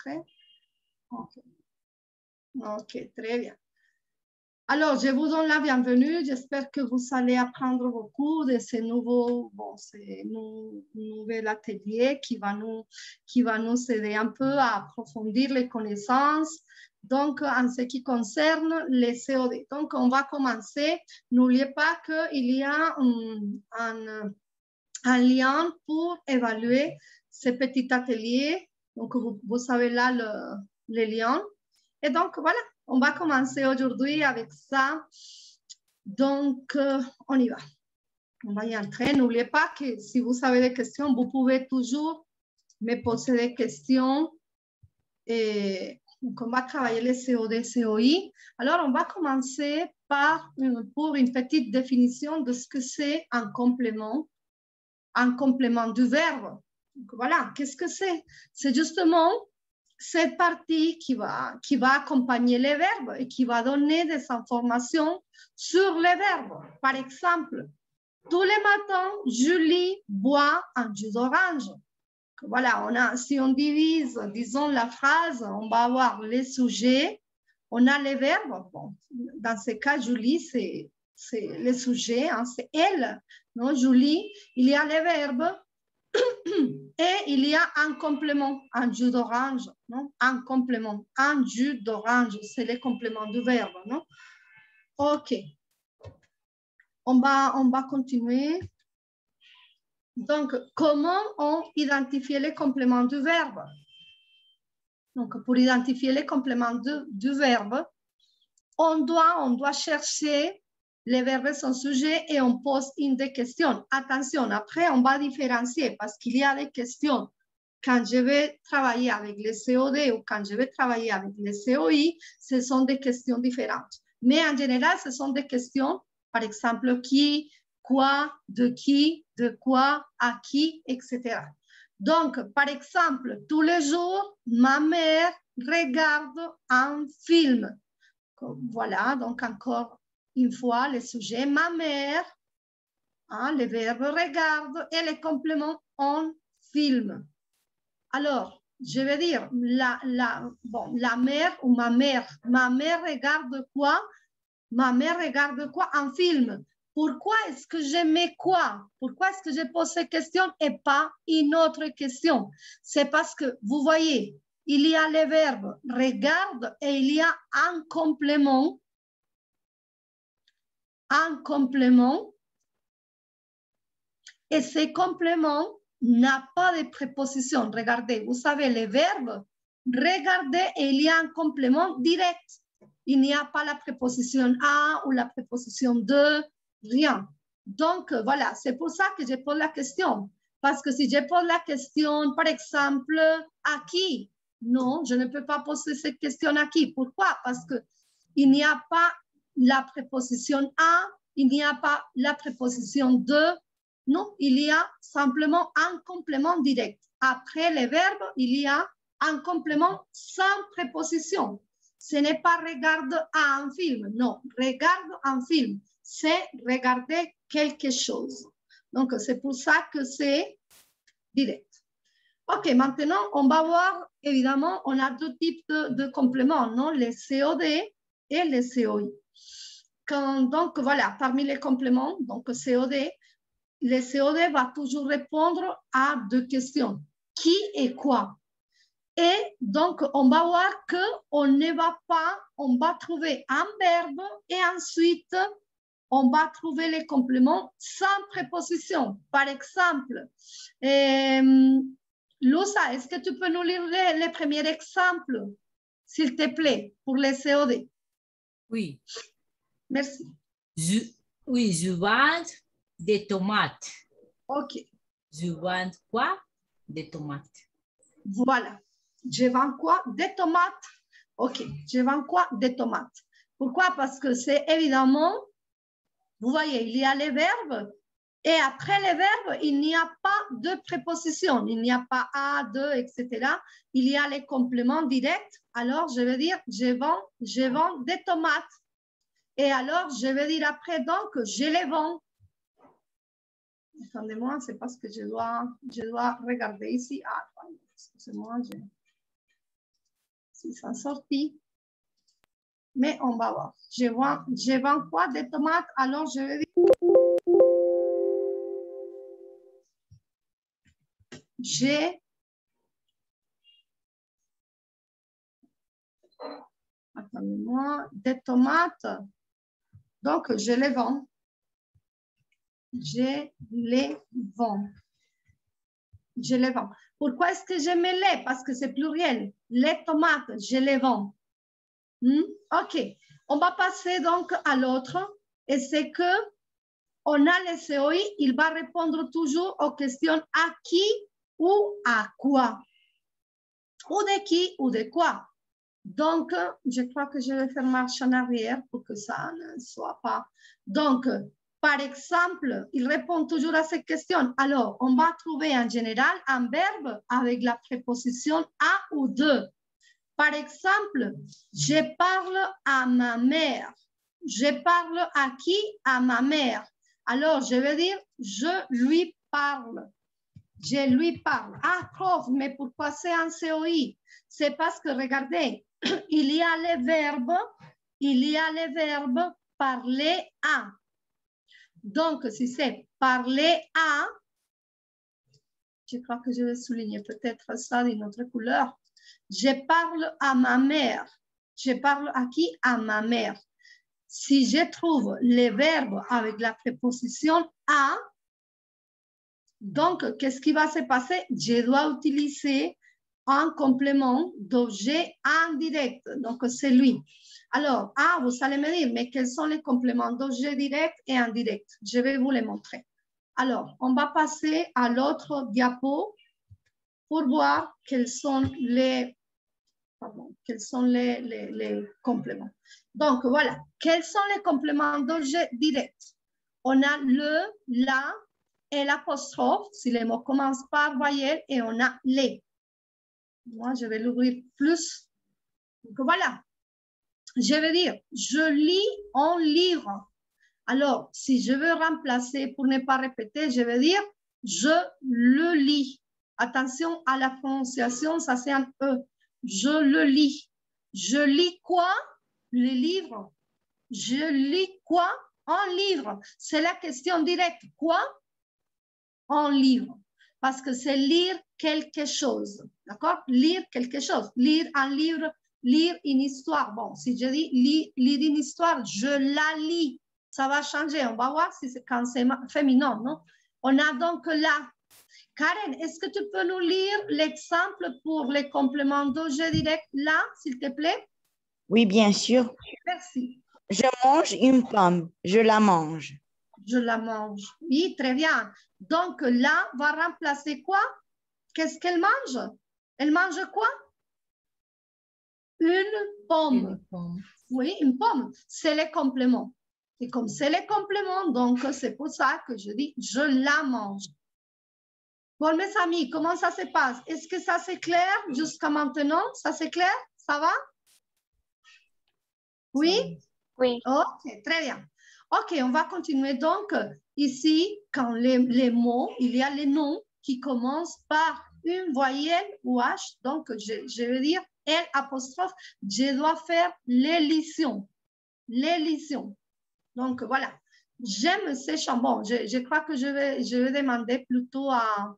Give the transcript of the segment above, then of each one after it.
enregistré? Ok. Ok, très bien. Alors, je vous donne la bienvenue. J'espère que vous allez apprendre beaucoup de ces nouveaux, nouvel atelier qui va nous aider un peu à approfondir les connaissances. Donc, en ce qui concerne les COD. Donc, on va commencer. N'oubliez pas qu'il y a un lien pour évaluer ce petit atelier. Donc, vous savez là le lien. Et donc, voilà. On va commencer aujourd'hui avec ça. Donc, on y va. On va y entrer. N'oubliez pas que si vous avez des questions, vous pouvez toujours me poser des questions. Et donc, on va travailler les COD, COI. Alors, on va commencer pour une petite définition de ce que c'est un complément du verbe. Donc, voilà, qu'est-ce que c'est? C'est justement cette partie qui va accompagner les verbes et qui va donner des informations sur les verbes. Par exemple, tous les matins, Julie boit un jus d'orange. Voilà, si on divise, disons, la phrase, on va avoir les sujets, on a les verbes. Bon, dans ce cas, Julie, c'est le sujet, hein, c'est elle. Non, Julie, il y a les verbes. Et il y a un complément, un jus d'orange, non? Un complément, un jus d'orange, c'est le complément du verbe, non? Ok. On va continuer. Donc, comment on identifie les compléments du verbe? Donc, pour identifier les compléments du verbe, on doit chercher les verbes sans sujet et on pose une des questions. Attention, après, on va différencier parce qu'il y a des questions. Quand je vais travailler avec les COD ou quand je vais travailler avec les COI, ce sont des questions différentes. Mais en général, ce sont des questions, par exemple, qui, quoi, de quoi, à qui, etc. Donc, par exemple, tous les jours, ma mère regarde un film. Voilà, donc encore une fois, le sujet, ma mère, hein, le verbe regarde et les compléments on film. Alors, je vais dire, la mère ou ma mère regarde quoi? Ma mère regarde quoi? Un film. Pourquoi est-ce que je mets quoi? Pourquoi est-ce que je pose cette question et pas une autre question? C'est parce que, vous voyez, il y a le verbe regarde et il y a un complément. Et ce complément n'a pas de préposition. Regardez, vous savez, les verbes, regardez et il y a un complément direct. Il n'y a pas la préposition à ou la préposition de, rien. Donc, voilà, c'est pour ça que je pose la question. Parce que si je pose la question, par exemple, à qui? Non, je ne peux pas poser cette question à qui. Pourquoi? Parce qu'il n'y a pas la préposition à, il n'y a pas la préposition de. Non, il y a simplement un complément direct. Après les verbes, il y a un complément sans préposition. Ce n'est pas regarde un film. Non, regarde un film. C'est regarder quelque chose. Donc, c'est pour ça que c'est direct. OK, maintenant, on va voir, évidemment, on a deux types de compléments, non? Les COD et les COI. Donc, voilà, parmi les compléments, donc COD, le COD va toujours répondre à deux questions. Qui et quoi? Et donc, on va voir qu'on ne va pas, on va trouver un verbe et ensuite, on va trouver les compléments sans préposition. Par exemple, Lusa, est-ce que tu peux nous lire les premiers exemples, s'il te plaît, pour les COD? Oui. Merci. Je vends des tomates. OK. Je vends quoi? Des tomates. Voilà. Je vends quoi? Des tomates. OK. Je vends quoi? Des tomates. Pourquoi? Parce que c'est évidemment, vous voyez, il y a les verbes et après les verbes, il n'y a pas de préposition. Il n'y a pas à, de, etc. Il y a les compléments directs. Alors, je vais dire, je vends des tomates. Et alors, je vais dire après, donc, je les vends. Attendez-moi, c'est parce que je dois regarder ici. Ah, excusez-moi. si ça sortit. Mais on va voir. Je vends quoi? Des tomates. Alors, je vais dire. J'ai. Attendez-moi. Des tomates. Donc, je les vends. Je les vends. Je les vends. Pourquoi est-ce que je mets les? Parce que c'est pluriel. Les tomates, je les vends. OK. On va passer donc à l'autre. Et c'est que on a le COI, il va répondre toujours aux questions à qui ou à quoi. Ou de qui ou de quoi. Donc, je crois que je vais faire marche en arrière pour que ça ne soit pas. Donc, par exemple, il répond toujours à ces questions. Alors, on va trouver en général un verbe avec la préposition à ou de. Par exemple, je parle à ma mère. Je parle à qui? À ma mère. Alors, je vais dire, je lui parle. Je lui parle. Ah, prof, mais pourquoi c'est un COI? C'est parce que, regardez, il y a les verbes parler à. Donc, si c'est parler à, je crois que je vais souligner peut-être ça d'une autre couleur. Je parle à ma mère. Je parle à qui? À ma mère. Si je trouve les verbes avec la préposition à, donc, qu'est-ce qui va se passer? Je dois utiliser un complément d'objet indirect. Donc, c'est lui. Alors, vous allez me dire, mais quels sont les compléments d'objet direct et indirect? Je vais vous les montrer. Alors, on va passer à l'autre diapo pour voir quels sont les compléments. Donc, voilà. Quels sont les compléments d'objet direct? On a le, la et l'apostrophe, si les mots commencent par voyelle, et on a les. Moi, je vais l'ouvrir plus. Donc, voilà. Je vais dire, je lis un livre. Alors, si je veux remplacer, pour ne pas répéter, je vais dire, je le lis. Attention à la prononciation, ça c'est un E. Je le lis. Je lis quoi? Le livre. Je lis quoi? Un livre. C'est la question directe. Quoi? Un livre. Parce que c'est lire quelque chose. D'accord? Lire quelque chose. Lire un livre, lire une histoire. Bon, si je dis lire une histoire, je la lis. Ça va changer. On va voir si c'est quand c'est féminin, non? On a donc là. Karen, est-ce que tu peux nous lire l'exemple pour les compléments d'objet direct là, s'il te plaît? Oui, bien sûr. Merci. Je mange une pomme. Je la mange. Je la mange. Oui, très bien. Donc là, va remplacer quoi? Qu'est-ce qu'elle mange? Elle mange quoi? Une pomme. Une pomme. Oui, une pomme. C'est les compléments. Et comme c'est les compléments, donc c'est pour ça que je dis je la mange. Bon, mes amis, comment ça se passe? Est-ce que ça c'est clair jusqu'à maintenant? Ça c'est clair? Ça va? Oui? Oui. Ok, très bien. Ok, on va continuer. Donc, ici, quand les mots, il y a les noms qui commencent par une voyelle ou H. Donc, je vais dire L apostrophe. Je dois faire l'élision. L'élision. Donc, voilà. J'aime ces chants. Bon, je crois que je vais demander plutôt à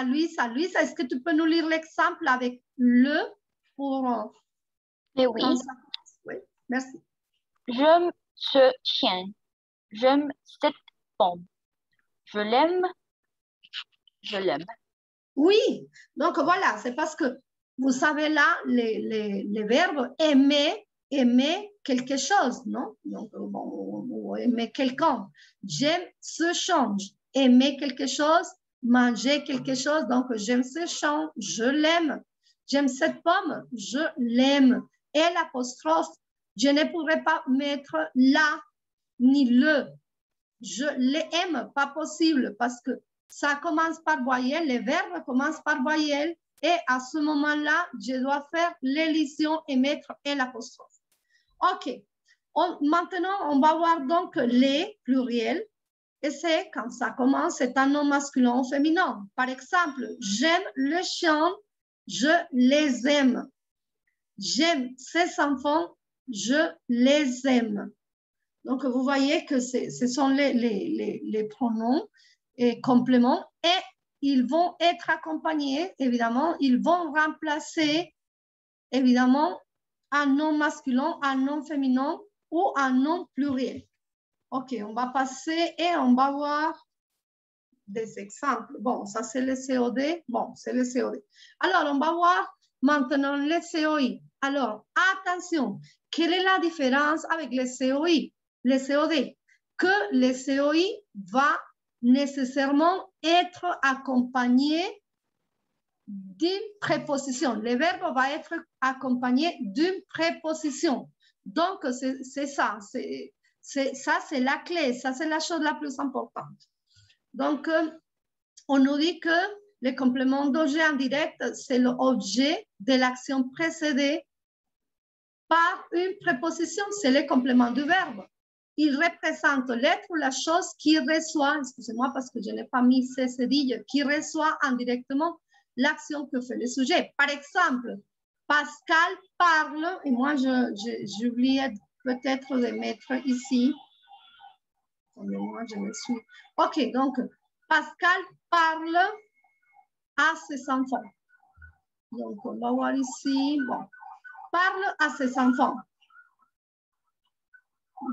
Louisa. Louisa, est-ce que tu peux nous lire l'exemple avec le pour... Mais oui. Oui, merci. J'aime ce chien. J'aime cette pomme. Je l'aime. Je l'aime. Oui, donc voilà, c'est parce que vous savez là, les verbes aimer, aimer quelque chose, non? Donc, bon, ou aimer quelqu'un. J'aime ce chant. Aimer quelque chose, manger quelque chose. Donc, j'aime ce chant, je l'aime. J'aime cette pomme, je l'aime. Et l'apostrophe, je ne pourrais pas mettre la ni le. Je l'aime, pas possible, parce que ça commence par voyelle, les verbes commencent par voyelle, et à ce moment-là, je dois faire l'élision et mettre l'apostrophe. OK. Maintenant, on va voir donc les pluriels, et c'est quand ça commence, c'est un nom masculin ou féminin. Par exemple, j'aime le chien, je les aime. J'aime ces enfants, je les aime. Donc, vous voyez que ce sont les pronoms et compléments et ils vont être accompagnés, évidemment, ils vont remplacer, évidemment, un nom masculin, un nom féminin ou un nom pluriel. OK, on va passer et on va voir des exemples. Bon, ça c'est le COD. Bon, c'est le COD. Alors, on va voir maintenant le COI. Alors, attention, quelle est la différence avec le COI, le COD? Que le COI va nécessairement être accompagné d'une préposition. Le verbe va être accompagné d'une préposition. Donc, c'est ça. Ça, c'est la clé. Ça, c'est la chose la plus importante. Donc, on nous dit que le complément d'objet indirect, c'est l'objet de l'action précédée par une préposition. C'est le complément du verbe. Il représente l'être ou la chose qui reçoit, excusez-moi parce que je n'ai pas mis ces cédilles, qui reçoit indirectement l'action que fait le sujet. Par exemple, Pascal parle, et moi j'ai oublié peut-être de mettre ici. Moi, je me suis. OK, donc Pascal parle à ses enfants. Donc, on va voir ici. Bon, parle à ses enfants.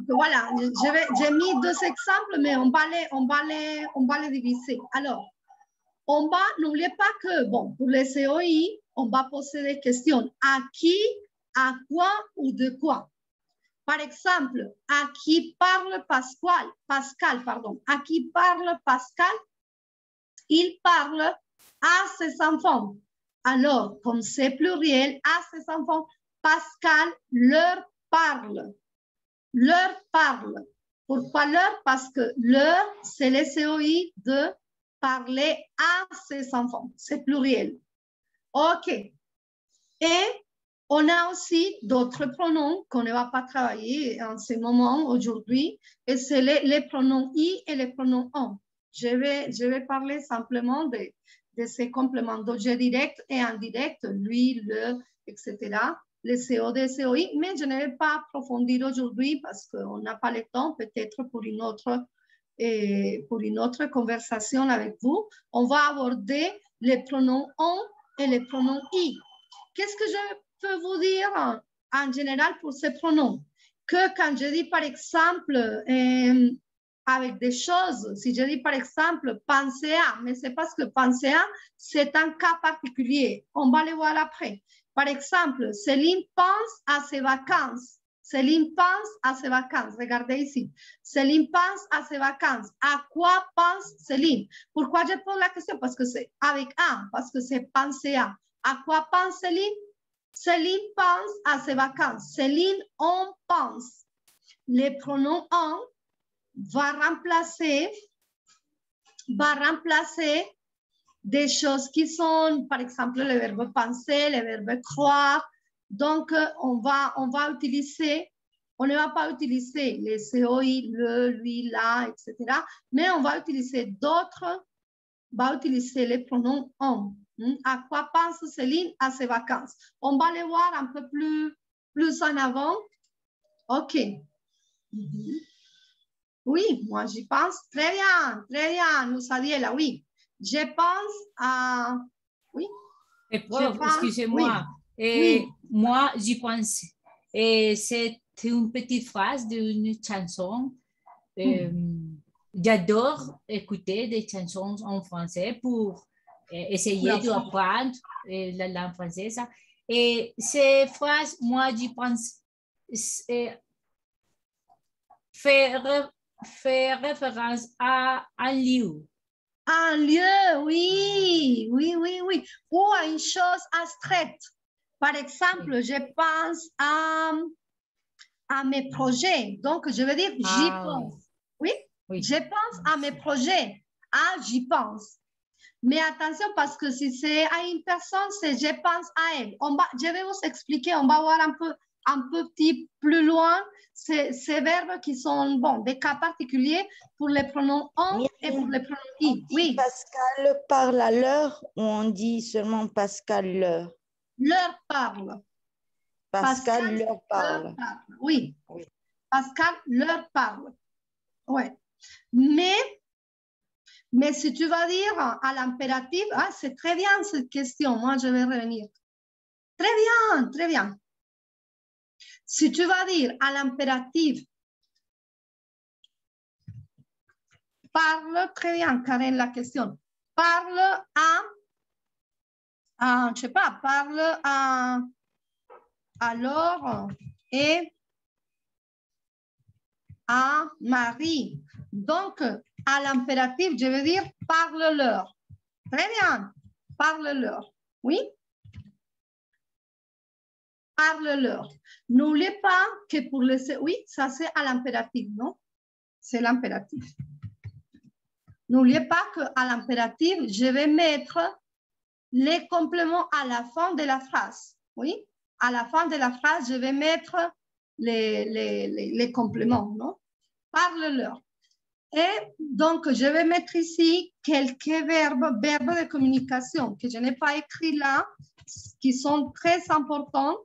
Voilà, j'ai mis deux exemples, mais on va les diviser. Alors, on va, n'oubliez pas que, bon, pour les COI, on va poser des questions. À qui, à quoi ou de quoi? Par exemple, à qui parle Pascal? À qui parle Pascal? Il parle à ses enfants. Alors, comme c'est pluriel, à ses enfants, Pascal leur parle. Leur parle. Pourquoi leur? Parce que leur, c'est le COI de parler à ses enfants. C'est pluriel. OK. Et on a aussi d'autres pronoms qu'on ne va pas travailler en ce moment, aujourd'hui, et c'est les pronoms I et les pronoms on. Je vais parler simplement de ces compléments d'objet direct et indirect, lui, le, etc., les COD, COI, mais je ne vais pas approfondir aujourd'hui parce qu'on n'a pas le temps, peut-être pour une autre conversation avec vous. On va aborder les pronoms on et les pronoms I. Qu'est-ce que je peux vous dire en général pour ces pronoms? Que quand je dis par exemple, avec des choses, si je dis par exemple penser à, mais c'est parce que penser à, c'est un cas particulier. On va le voir après. Par exemple, Céline pense à ses vacances. Céline pense à ses vacances. Regardez ici. Céline pense à ses vacances. À quoi pense Céline? Pourquoi je pose la question? Parce que c'est avec un, parce que c'est penser à. À quoi pense Céline? Céline pense à ses vacances. Céline, on pense. Le pronom on va remplacer des choses qui sont, par exemple, le verbe penser, le verbe croire. Donc, on va utiliser, on ne va pas utiliser les COI, le, lui, la, etc. Mais on va utiliser d'autres, on va utiliser les pronoms on. À quoi pense Céline à ses vacances? On va les voir un peu plus en avant. OK. Oui, moi j'y pense. Très bien, Lusadiela, oui. Je pense à... Oui. Excusez-moi. Oui. Moi, j'y pense. Et c'est une petite phrase d'une chanson. J'adore écouter des chansons en français pour essayer d'apprendre la langue française. Et ces phrases, moi, j'y pense, fait référence à un lieu. Un lieu, oui. Ou à une chose abstraite. Par exemple, je pense à mes projets. Donc, je veux dire, j'y pense. Oui? Je pense à mes projets. Ah, j'y pense. Mais attention, parce que si c'est à une personne, c'est je pense à elle. Je vais vous expliquer, on va voir un peu un petit plus loin ces verbes qui sont, bon, des cas particuliers pour les pronoms on et pour les pronoms i. Oui. Pascal parle à l'heure ou on dit seulement Pascal leur? Leur parle. Pascal leur parle. Oui. Oui. Pascal leur parle. Ouais. Mais si tu vas dire à l'impératif, ah, c'est très bien cette question, moi je vais revenir. Très bien, très bien. Si tu vas dire à l'impératif, parle, très bien, Karen, la question. Parle à je sais pas, parle à Laure et à Marie. Donc, à l'impératif, je veux dire parle-leur. Très bien, parle-leur. Oui? Parle-leur. N'oubliez pas que pour les... Oui, ça c'est à l'impératif, non? C'est l'impératif. N'oubliez pas qu'à l'impératif, je vais mettre les compléments à la fin de la phrase. Oui? À la fin de la phrase, je vais mettre les compléments, non? Parle-leur. Et donc, je vais mettre ici quelques verbes de communication que je n'ai pas écrits là, qui sont très importants.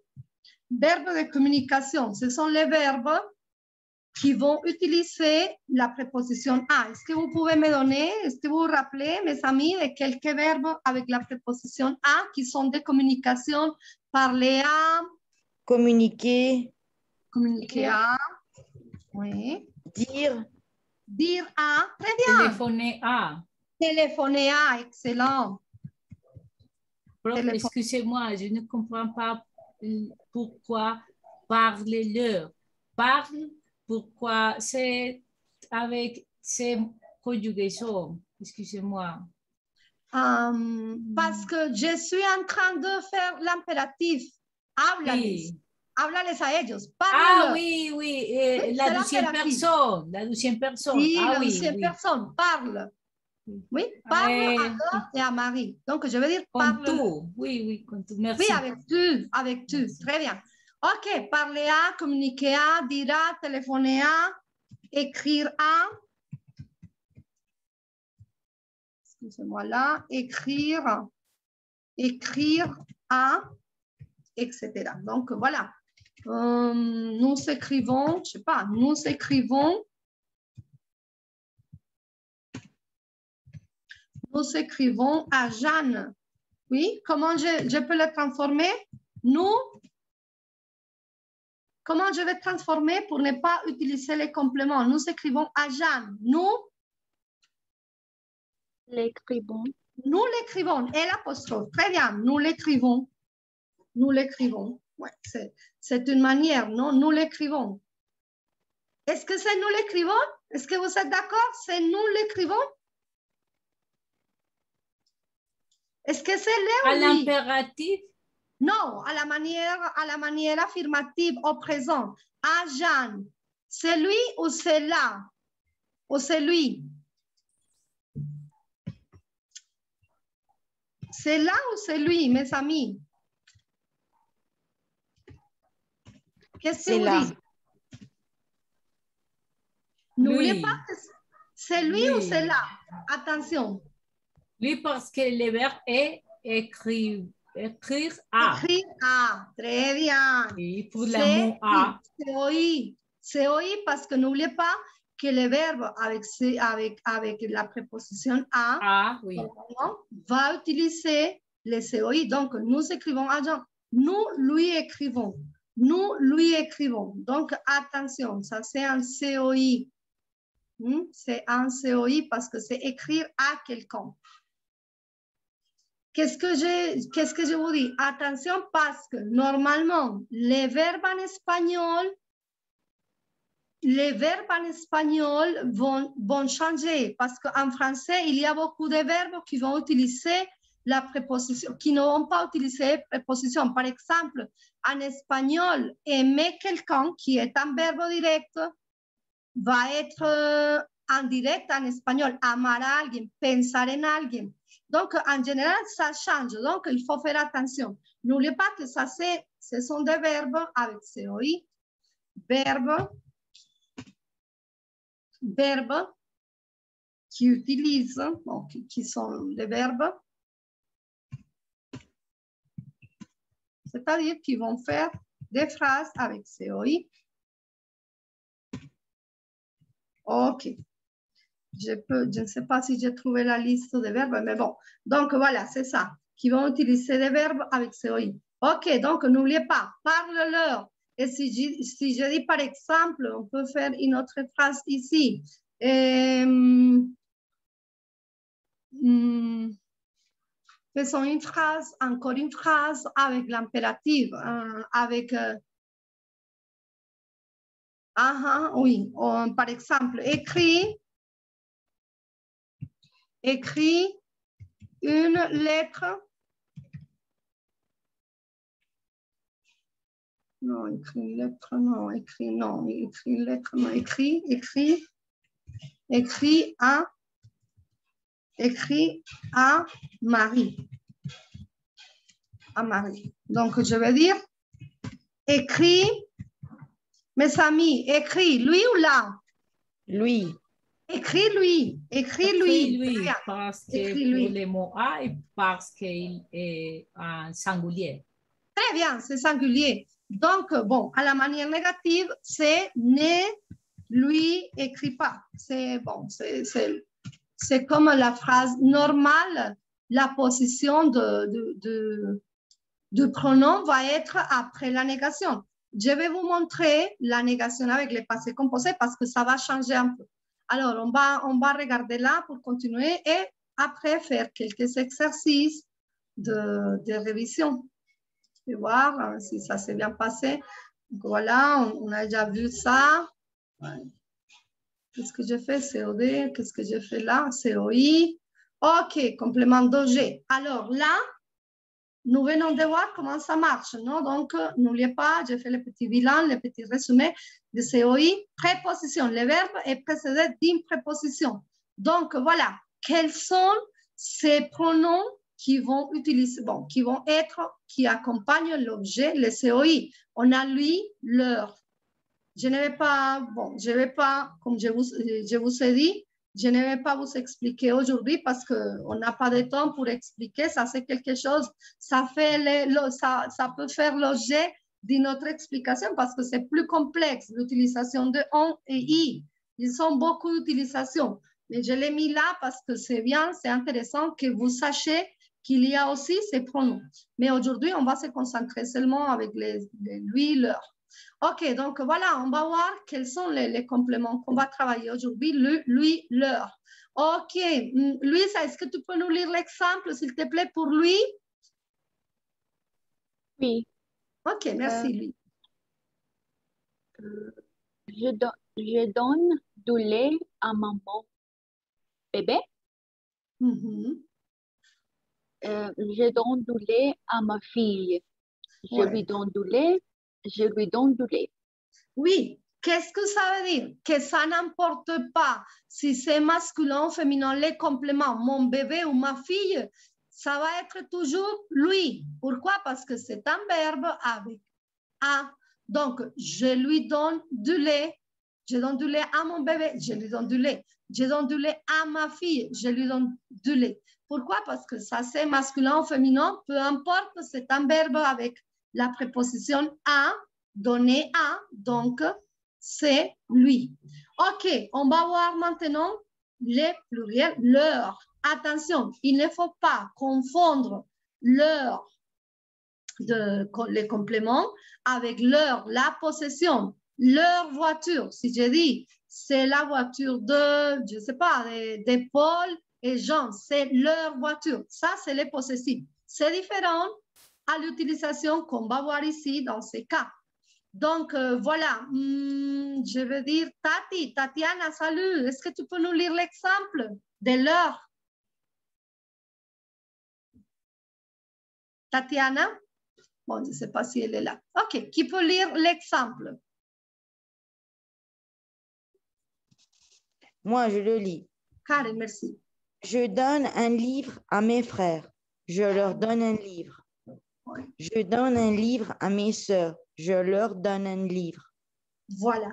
Verbes de communication, ce sont les verbes qui vont utiliser la préposition à. Est-ce que vous pouvez me donner, est-ce que vous vous rappelez, mes amis, de quelques verbes avec la préposition à qui sont de communication? Parler à. Communiquer. Communiquer à. Oui. Dire. Dire à. Très bien. Téléphoner à. Téléphoner à. Excellent. Excusez-moi, je ne comprends pas pourquoi parler-leur. Parle, pourquoi c'est avec ces conjugaisons. Excusez-moi. Parce que je suis en train de faire l'impératif. Háblales. Oui. Háblales a ellos. Ah oui, oui. Oui, la deuxième personne. La deuxième personne. Oui, ah, la oui, deuxième personne. Parle. Oui, parle à Laure et à Marie. Donc, je veux dire parle. Con tu. Oui, oui, con tu. Merci. Oui, avec tu. Avec tu. Merci. Très bien. OK. Parler à, communiquer à, dire à, téléphoner à, écrire à. Excusez-moi là. Écrire à, etc. Donc, voilà. Nous écrivons, je sais pas, nous écrivons à Jeanne. Oui, comment je peux le transformer? Nous, comment je vais transformer pour ne pas utiliser les compléments? Nous écrivons à Jeanne. Nous l'écrivons. Nous l'écrivons. Et l'apostrophe. Très bien. Nous l'écrivons. Nous l'écrivons. Ouais, c'est une manière, non? Nous l'écrivons. Est-ce que c'est nous l'écrivons? Est-ce que vous êtes d'accord? C'est nous l'écrivons? Est-ce que c'est les à l'impératif? Non, à la manière affirmative au présent. À Jeanne. C'est lui ou c'est là? Ou c'est lui? C'est là ou c'est lui, mes amis? Qu'est-ce que vous dites? N'oubliez pas que c'est lui ou c'est là. Attention. Lui parce que le verbe est écrire à. Écrire à. Très bien. Et pour le mot à. C'est oui. C'est oui parce que n'oubliez pas que le verbe avec la préposition à oui. va utiliser le COI. Donc, nous écrivons à Jean. Nous lui écrivons. Nous lui écrivons. Donc, attention, ça c'est un COI. C'est un COI parce que c'est écrire à quelqu'un. Qu'est-ce que je vous dis? Attention parce que normalement, les verbes en espagnol vont changer parce qu'en français, il y a beaucoup de verbes qui vont utiliser la préposition, qui ne vont pas utiliser préposition. Par exemple, en espagnol, aimer quelqu'un qui est un verbe direct va être en direct en espagnol. Amar a alguien, pensar en alguien. Donc, en général, ça change. Donc, il faut faire attention. N'oubliez pas que ça, ce sont des verbes avec COI. Verbes qui utilisent, bon, qui sont des verbes, c'est-à-dire qui vont faire des phrases avec COI. OK. Je ne sais pas si j'ai trouvé la liste des verbes, mais bon. Donc, voilà, c'est ça. Qui vont utiliser des verbes avec COI. OK, donc n'oubliez pas, parle-leur. Et si je dis par exemple, on peut faire une autre phrase ici. Faisons une phrase, encore une phrase avec l'impératif, avec... oui, par exemple, écris une lettre. Non, écris une lettre, non, écris une lettre, non, écris à Marie. À Marie. Donc, je vais dire, écris, mes amis, écris, lui ou là? Lui. Écris-lui. Écris-lui, parce que Écris-lui. pour les mots A et parce qu'il est en singulier. Très bien, c'est singulier. Donc, bon, à la manière négative, c'est ne lui écris pas. C'est bon, c'est comme la phrase normale, la position du pronom va être après la négation. Je vais vous montrer la négation avec les passés composés parce que ça va changer un peu. Alors, on va regarder là pour continuer et après faire quelques exercices de révision. Je vais voir si ça s'est bien passé. Donc, voilà, on a déjà vu ça. Qu'est-ce que j'ai fait? COD. Qu'est-ce que j'ai fait là? COI. OK, complément d'objet. Alors là, nous venons de voir comment ça marche, non? Donc, n'oubliez pas, j'ai fait le petit bilan, le petit résumé de COI. Préposition, le verbe est précédé d'une préposition. Donc, voilà, quels sont ces pronoms qui vont utiliser, bon, qui accompagnent l'objet, le COI. On a lui, leur. Je ne vais pas, comme je vous ai dit, je ne vais pas vous expliquer aujourd'hui parce qu'on n'a pas de temps pour expliquer. Ça, c'est quelque chose, ça peut faire l'objet d'une autre explication parce que c'est plus complexe, l'utilisation de on et i. Ils ont beaucoup d'utilisation. Mais je l'ai mis là parce que c'est bien, c'est intéressant que vous sachiez qu'il y a aussi ces pronoms. Mais aujourd'hui, on va se concentrer seulement avec les lui, leur. OK, donc voilà, on va voir quels sont les compléments qu'on va travailler aujourd'hui, lui, leur. OK, Louisa, est-ce que tu peux nous lire l'exemple, s'il te plaît, pour lui? Oui. OK, merci, lui. Je donne du lait à maman bébé. Je donne du lait à ma fille. Je lui donne du lait. Je lui donne du lait. Oui, qu'est-ce que ça veut dire? Que ça n'importe pas si c'est masculin ou féminin, les compléments, mon bébé ou ma fille, ça va être toujours lui. Pourquoi? Parce que c'est un verbe avec a. Donc, je lui donne du lait. Je donne du lait à mon bébé, je lui donne du lait. Je donne du lait à ma fille, je lui donne du lait. Pourquoi? Parce que ça, c'est masculin ou féminin, peu importe, c'est un verbe avec la préposition à, donner à, donc c'est lui. OK, on va voir maintenant les pluriels, leur. Attention, il ne faut pas confondre leur, les compléments avec leur, la possession, leur voiture. Si je dis, c'est la voiture de, je ne sais pas, de Paul et Jean, c'est leur voiture. Ça, c'est les possessifs. C'est différent à l'utilisation qu'on va voir ici dans ces cas. Donc, voilà, je veux dire, Tatiana, salut. Est-ce que tu peux nous lire l'exemple de leur? Tatiana? Bon, je ne sais pas si elle est là. OK, qui peut lire l'exemple? Moi, je le lis. Karen, merci. Je donne un livre à mes frères. Je leur donne un livre. Oui. Je donne un livre à mes sœurs. Je leur donne un livre. Voilà.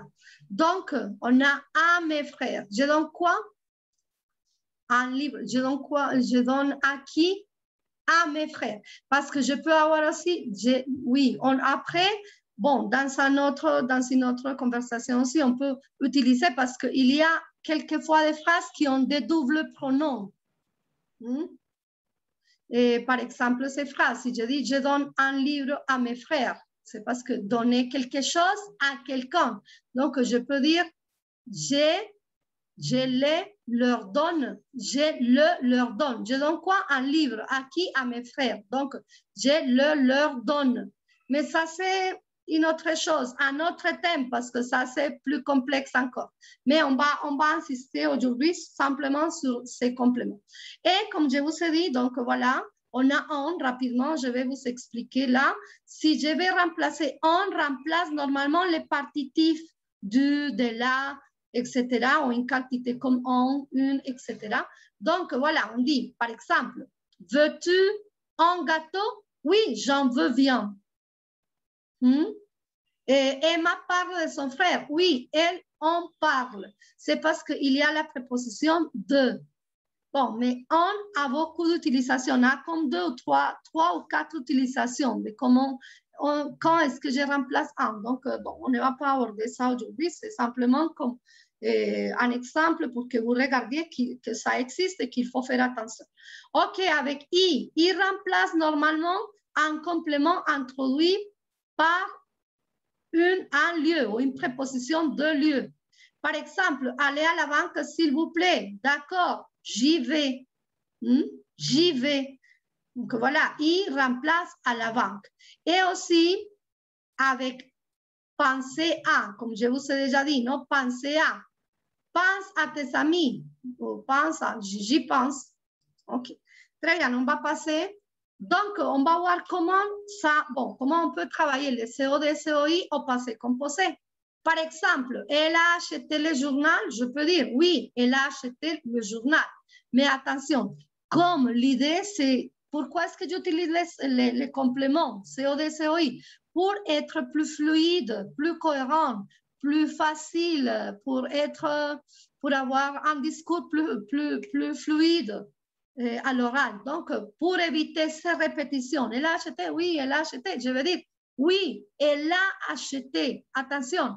Donc, on a à mes frères. Je donne quoi? Un livre. Je donne quoi? Je donne à qui? À mes frères. Parce que je peux avoir aussi, oui, après, bon, dans une autre conversation aussi, on peut utiliser parce qu'il y a quelquefois des phrases qui ont des doubles pronoms. Et par exemple, ces phrases, si je dis je donne un livre à mes frères, c'est parce que donner quelque chose à quelqu'un. Donc, je peux dire je leur donne. Je donne quoi? Un livre. À qui? À mes frères. Donc, je leur donne. Mais ça, c'est une autre chose, un autre thème, parce que ça, c'est plus complexe encore. Mais on va insister aujourd'hui simplement sur ces compléments. Et comme je vous ai dit, donc voilà, on a on, rapidement, je vais vous expliquer là. Si je vais remplacer, on remplace normalement les partitifs du, de la, etc., ou une quantité comme on, une, etc. Donc, voilà, on dit, par exemple, veux-tu un gâteau? Oui, j'en veux bien. Et Emma parle de son frère. Oui, elle en parle. C'est parce qu'il y a la préposition de. Bon, mais on a beaucoup d'utilisations. On a comme deux ou trois ou quatre utilisations de comment, quand est-ce que je remplace un. Donc, bon, on ne va pas aborder ça aujourd'hui. C'est simplement comme un exemple pour que vous regardiez que ça existe et qu'il faut faire attention. OK, avec I, il remplace normalement un complément introduit par un lieu ou une préposition de lieu. Par exemple, allez à la banque, s'il vous plaît. D'accord, j'y vais. J'y vais. Donc voilà, il remplace à la banque. Et aussi, avec penser à, comme je vous ai déjà dit, non, penser à. Pense à tes amis. Ou pense à, j'y pense. OK. Très bien, on va passer. Donc, on va voir comment on peut travailler le COD, COI au passé composé. Par exemple, elle a acheté le journal, je peux dire oui, elle a acheté le journal. Mais attention, comme l'idée, c'est pourquoi est-ce que j'utilise les compléments COD, COI? Pour être plus fluide, plus cohérent, plus facile, pour avoir un discours plus fluide à l'oral. Donc, pour éviter ces répétitions, elle a acheté, oui, elle a acheté. Je veux dire, oui, elle a acheté. Attention,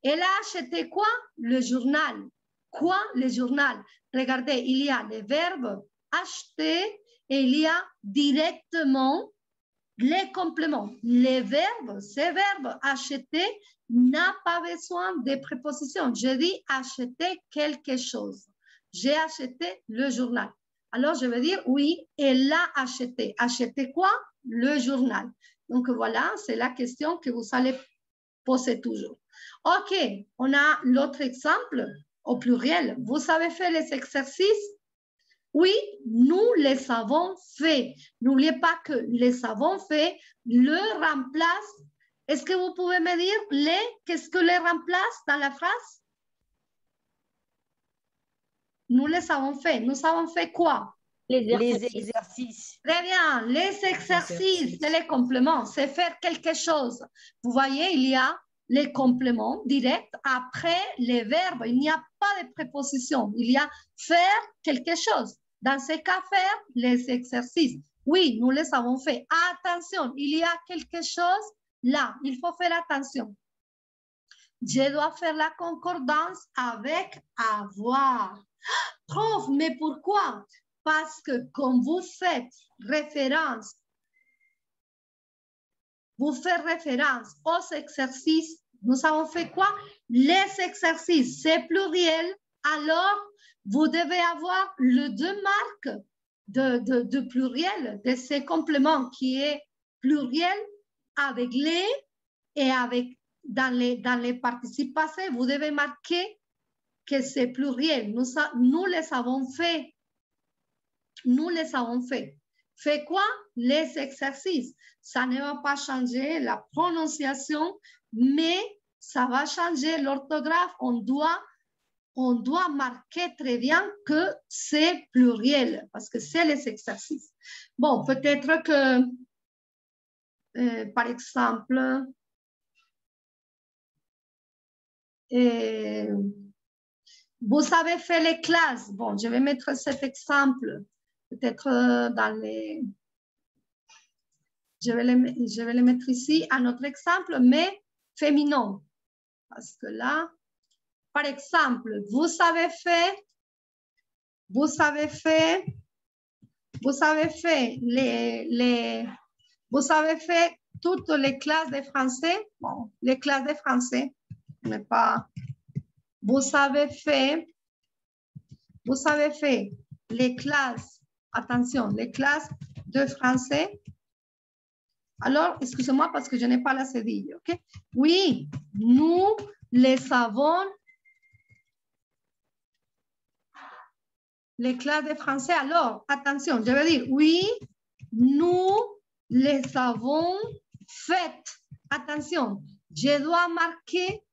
elle a acheté quoi? Le journal. Quoi? Le journal. Regardez, il y a le verbe acheter et il y a directement les compléments. Les verbes, ces verbes acheter n'a pas besoin de prépositions. Je dis acheter quelque chose. J'ai acheté le journal. Alors, je vais dire, oui, elle l'a acheté. Acheter quoi? Le journal. Donc, voilà, c'est la question que vous allez poser toujours. OK, on a l'autre exemple au pluriel. Vous avez fait les exercices? Oui, nous les avons fait. N'oubliez pas que les avons fait le remplace. Est-ce que vous pouvez me dire qu'est-ce que les remplace dans la phrase? Nous les avons fait. Nous avons fait quoi? Les exercices. Très bien. Les exercices, c'est les compléments. C'est faire quelque chose. Vous voyez, il y a les compléments directs après les verbes. Il n'y a pas de préposition. Il y a faire quelque chose. Dans ce cas, faire les exercices. Oui, nous les avons fait. Attention, il y a quelque chose là. Il faut faire attention. Je dois faire la concordance avec avoir. Prof, mais pourquoi? Parce que quand vous faites référence aux exercices, nous avons fait quoi? Les exercices, c'est pluriel. Alors, vous devez avoir le deux marques de pluriel, de ces compléments qui est pluriel avec les et avec dans les participes passés, vous devez marquer que c'est pluriel. Nous les avons fait. Nous les avons fait. Fait quoi? Les exercices. Ça ne va pas changer la prononciation, mais ça va changer l'orthographe. On doit marquer très bien que c'est pluriel parce que c'est les exercices. Bon, peut-être que par exemple, vous avez fait les classes. Bon, je vais mettre cet exemple peut-être dans les... Je vais les mettre ici, un autre exemple, mais féminin. Parce que là, par exemple, vous avez fait toutes les classes de français. Bon, les classes de français, mais pas... Vous avez fait les classes, attention, les classes de français. Alors, excusez-moi parce que je n'ai pas la cédille, ok? Oui, nous les avons, les classes de français. Alors, attention, je veux dire, oui, nous les avons faites. Attention, je dois marquer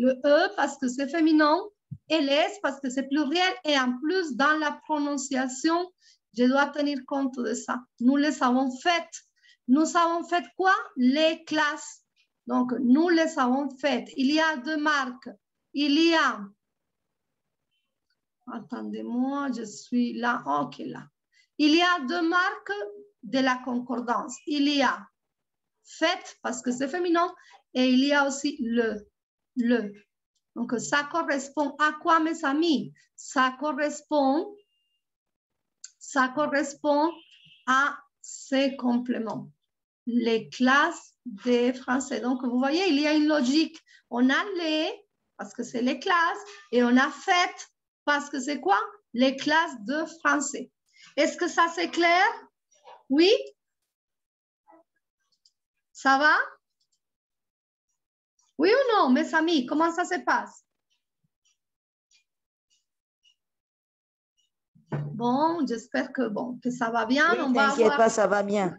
le E parce que c'est féminin et l'S parce que c'est pluriel et en plus, dans la prononciation, je dois tenir compte de ça. Nous les avons faites. Nous avons fait quoi? Les classes. Donc, nous les avons faites. Il y a deux marques. Il y a... Attendez-moi, je suis là. OK, là. Il y a deux marques de la concordance. Il y a fait, parce que c'est féminin, et il y a aussi le. Donc, ça correspond à quoi, mes amis? Ça correspond à ces compléments. Les classes de français. Donc, vous voyez, il y a une logique. On a les, parce que c'est les classes, et on a fait, parce que c'est quoi? Les classes de français. Est-ce que ça, c'est clair? Oui? Ça va? Oui ou non, mes amis? Comment ça se passe? Bon, j'espère que, que ça va bien. Oui, t'inquiète pas, ça va bien.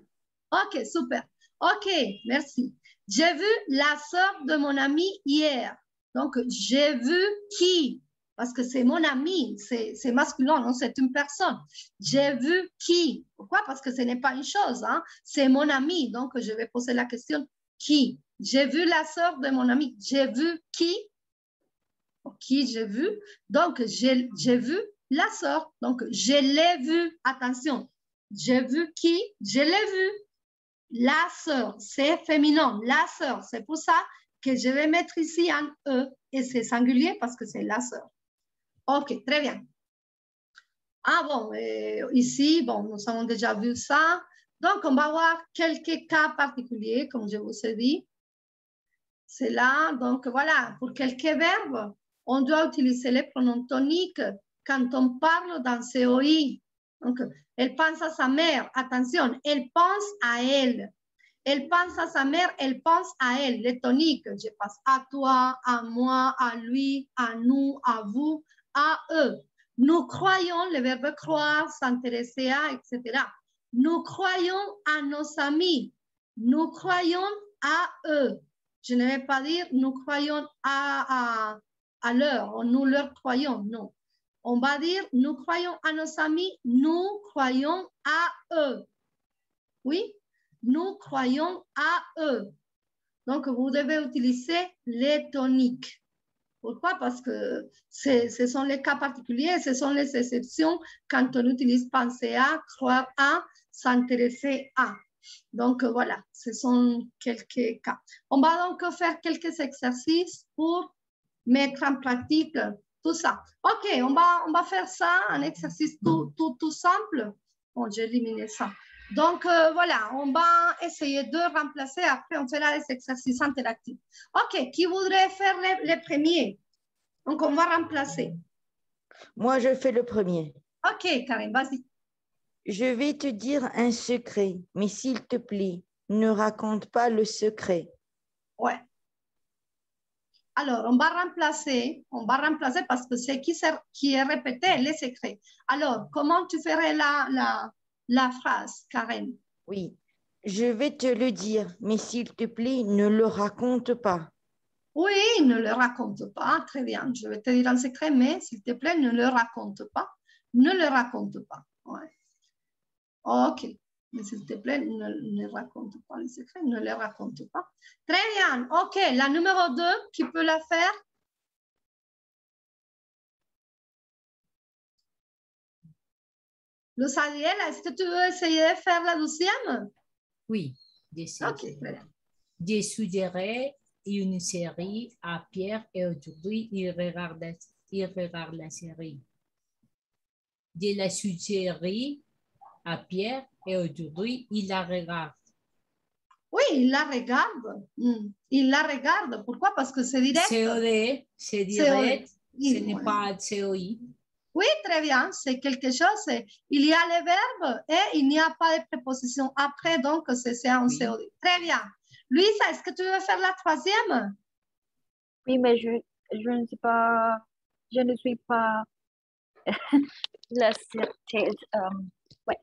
OK, super. OK, merci. J'ai vu la sœur de mon ami hier. Donc, j'ai vu qui? Parce que c'est mon ami, c'est masculin, non? C'est une personne. J'ai vu qui? Pourquoi? Parce que ce n'est pas une chose, hein? C'est mon ami. Donc, je vais poser la question qui? J'ai vu la sœur de mon ami. J'ai vu qui? Qui j'ai vu? Donc, j'ai vu la sœur. Donc, je l'ai vu. Attention. J'ai vu qui? Je l'ai vu. La sœur, c'est féminin. La sœur, c'est pour ça que je vais mettre ici un E et c'est singulier parce que c'est la sœur. OK, très bien. Ah bon, ici, bon, nous avons déjà vu ça. Donc, on va voir quelques cas particuliers, comme je vous ai dit. C'est là, donc voilà, pour quelques verbes, on doit utiliser les pronoms toniques quand on parle dans COI. Donc, elle pense à sa mère. Attention, elle pense à elle. Elle pense à sa mère, elle pense à elle. Les toniques, je passe à toi, à moi, à lui, à nous, à vous, à eux. Nous croyons, le verbe croire, s'intéresser à, etc. Nous croyons à nos amis. Nous croyons à eux. Je ne vais pas dire nous croyons à leur, nous leur croyons, non. On va dire nous croyons à nos amis, nous croyons à eux. Oui? Nous croyons à eux. Donc, vous devez utiliser les toniques. Pourquoi? Parce que ce sont les cas particuliers, ce sont les exceptions quand on utilise penser à, croire à, s'intéresser à. Donc, voilà, ce sont quelques cas. On va donc faire quelques exercices pour mettre en pratique tout ça. OK, on va faire ça, un exercice tout simple. Bon, j'ai éliminé ça. Donc, voilà, on va essayer de remplacer. Après, on fera les exercices interactifs. OK, qui voudrait faire les premiers? Donc, on va remplacer. Moi, je fais le premier. OK, Karen, vas-y. Je vais te dire un secret, mais s'il te plaît, ne raconte pas le secret. Ouais. Alors, on va remplacer parce que c'est qui est répété, les secrets. Alors, comment tu ferais la phrase, Karen? Oui, je vais te le dire, mais s'il te plaît, ne le raconte pas. Oui, ne le raconte pas. Très bien, je vais te dire un secret, mais s'il te plaît, ne le raconte pas. Ne le raconte pas. Ouais. OK. Mais s'il te plaît, ne raconte pas les secrets, ne les raconte pas. Très bien. OK, la numéro 2, qui peut la faire? Luz Adiel, est-ce que tu veux essayer de faire la 2e? Oui, j'essaie. OK, très bien. J'ai suggéré une série à Pierre et aujourd'hui, il regarde la série. Je la suggéré à Pierre et aujourd'hui, il la regarde. Oui, il la regarde. Il la regarde. Pourquoi? Parce que c'est direct. COD, c'est direct. Ce n'est pas COI. Oui, très bien. C'est quelque chose. Il y a les verbes et il n'y a pas de préposition après, donc c'est un COD. Très bien. Luisa, est-ce que tu veux faire la 3e? Oui, mais je ne sais pas, je ne suis pas la certitude. Ouais.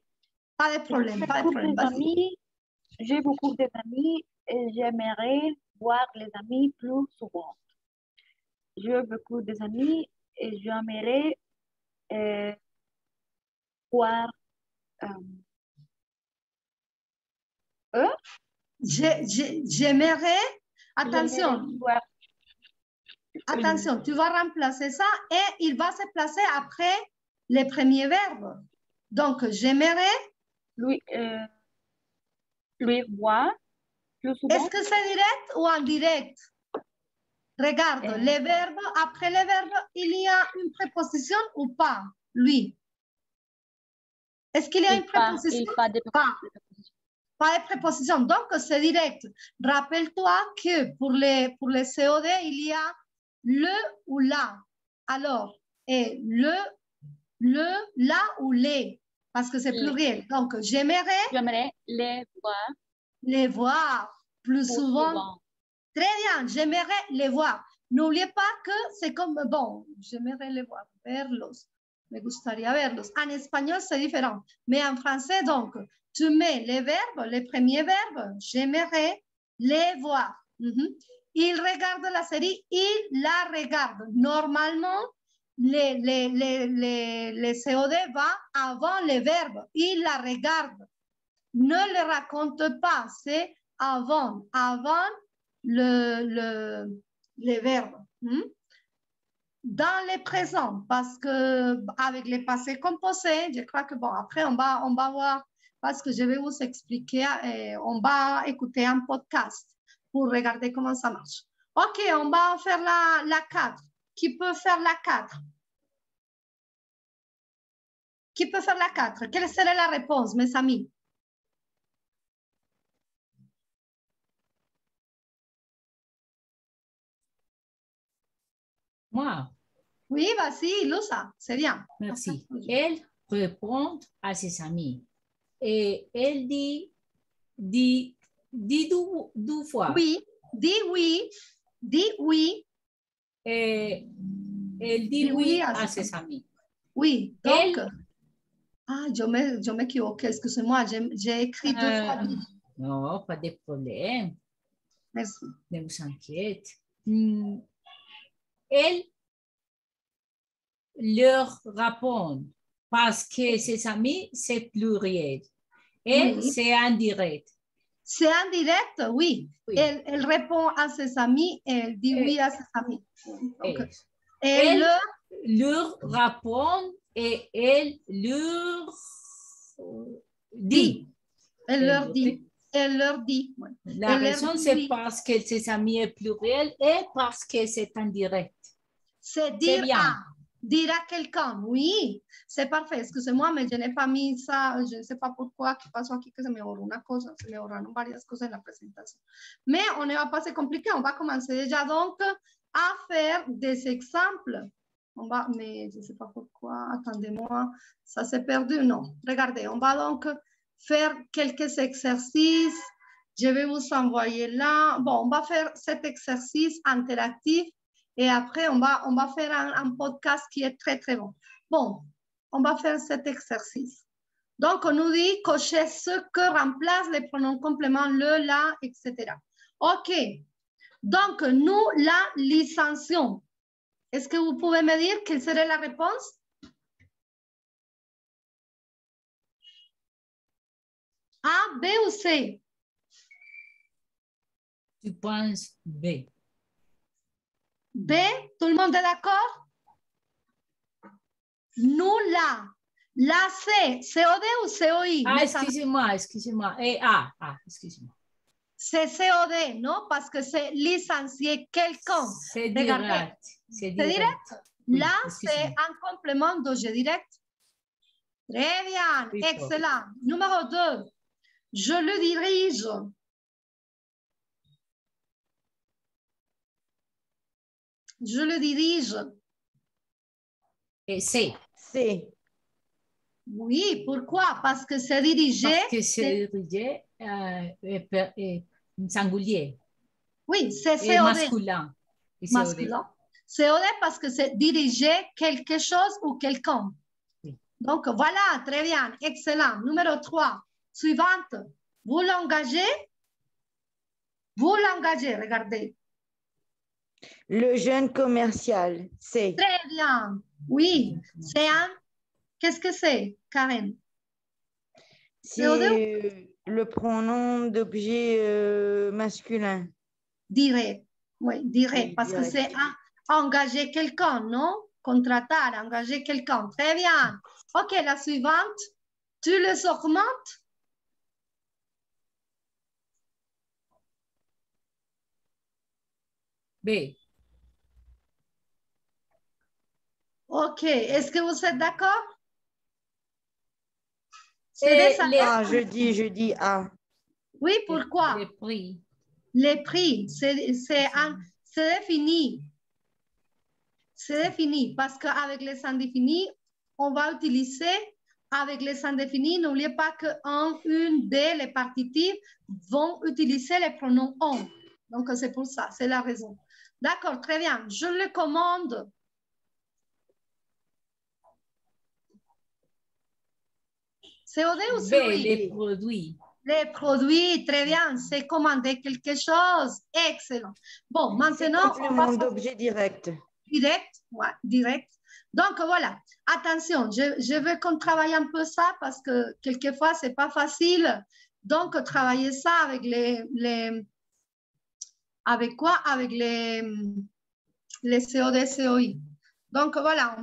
Pas de problème, pas de problème. J'ai beaucoup d'amis et j'aimerais voir les amis plus souvent. J'ai beaucoup d'amis et j'aimerais voir eux. J'aimerais, attention, attention, tu vas remplacer ça et il va se placer après les premiers verbes. Donc, j'aimerais lui voir plus souvent. Est-ce que c'est direct ou indirect? Regarde, les verbes, après les verbes, il y a une préposition ou pas? Lui. Est-ce qu'il y a une préposition? Pas de préposition. Pas de préposition. Donc, c'est direct. Rappelle-toi que pour les COD, il y a le ou la. Alors, et le, la ou les. Parce que c'est pluriel. Donc, j'aimerais les voir. Les voir plus souvent. Très bien, j'aimerais les voir. N'oubliez pas que c'est comme, bon, j'aimerais les voir, verlos. Me gustaría verlos. En espagnol, c'est différent. Mais en français, donc, tu mets les verbes, les premiers verbes. J'aimerais les voir. Il regarde la série, il la regarde. Normalement, les COD va avant les verbes. Il la regarde. Ne le raconte pas, c'est avant les verbes. Dans les présents, parce que avec les passés composés, je crois que bon, après on va voir, parce que je vais vous expliquer, on va écouter un podcast pour regarder comment ça marche. OK, on va faire la 4. Qui peut faire la 4? Qui peut faire la 4? Quelle serait la réponse, mes amis? Moi. Oui, vas-y, Lusa, c'est bien. Merci. Elle répond à ses amis. Et elle dit deux fois. Oui, dit oui, dit oui. Et elle dit oui à ses amis. Oui, donc, je m'équivoque, excusez-moi, j'ai écrit 2 fois. Non, pas de problème. Merci. Ne vous inquiétez. Elle leur répond parce que ses amis, c'est pluriel. Et oui. C'est indirect. C'est indirect, oui. Elle répond à ses amis, elle dit oui à ses amis. Okay. Elle leur répond et elle leur dit. Elle leur dit. Elle leur dit. Ouais. La raison, c'est parce que ses amis est pluriel et parce que c'est indirect. C'est dire à. Dire à quelqu'un, oui, c'est parfait. Excusez-moi, mais je n'ai pas mis ça. Je ne sais pas pourquoi. ¿Qué pasó aquí? Que se me ahorró una cosa. Se me ahorraron varias cosas en la presentación. Mais on ne va pas se compliquer. On va commencer déjà donc à faire des exemples. On va, mais je ne sais pas pourquoi. Attendez-moi. Ça s'est perdu. Non. Regardez, on va donc faire quelques exercices. Je vais vous envoyer là. Bon, on va faire cet exercice interactif. Et après, on va faire un podcast qui est très, très bon. Bon, on va faire cet exercice. Donc, on nous dit cocher ce que remplace les pronoms compléments, le, la, etc. OK. Donc, nous la licencions. Est-ce que vous pouvez me dire quelle serait la réponse? A, B ou C? Tu penses B. B, tout le monde est d'accord? Nous, là. La C, COD ou COI? Ah, excusez-moi. Et A, excusez-moi. C'est COD, non? Parce que c'est licencié quelqu'un. C'est Regardez. direct. C'est direct? Oui, Là, c'est excusez-moi. un complément d'objet direct. Très bien, Oui, excellent. Numéro 2, je le dirige. Je le dirige. Et C. C. Oui, pourquoi? Parce que c'est dirigé. Parce que c'est dirigé et singulier. Oui, c'est Et COD. masculin. Et COD. Masculin. COD parce que c'est diriger quelque chose ou quelqu'un. Oui. Donc, voilà, très bien, excellent. Numéro 3, suivante. Vous l'engagez? Vous l'engagez, regardez. Le jeune commercial, C. Très bien. Oui, c'est un... Qu'est-ce que c'est, Karen? C'est le pronom d'objet masculin. Direct. Oui, direct. Oui, Parce direct. que c'est engager quelqu'un, non? Contratar, engager quelqu'un. Très bien. OK, la suivante. Tu les augmentes? B. OK. Est-ce que vous êtes d'accord? Ah, je dis A. Oui, pourquoi? Les prix. Les prix, c'est défini. C'est défini parce qu'avec les indéfinis, on va utiliser, avec les indéfinis, n'oubliez pas qu'un, une, des, les partitifs vont utiliser les pronoms on. Donc, c'est pour ça, c'est la raison. D'accord, très bien. Je le commande. COD ou B, COI? les produits. Les produits, très bien. C'est commander quelque chose. Excellent. Bon, maintenant, on va... Complément d'objet direct. Direct, ouais, direct. Donc, voilà. Attention, je veux qu'on travaille un peu ça parce que quelquefois, ce n'est pas facile. Donc, travailler ça avec avec quoi? Avec les COD, COI. Donc, voilà, on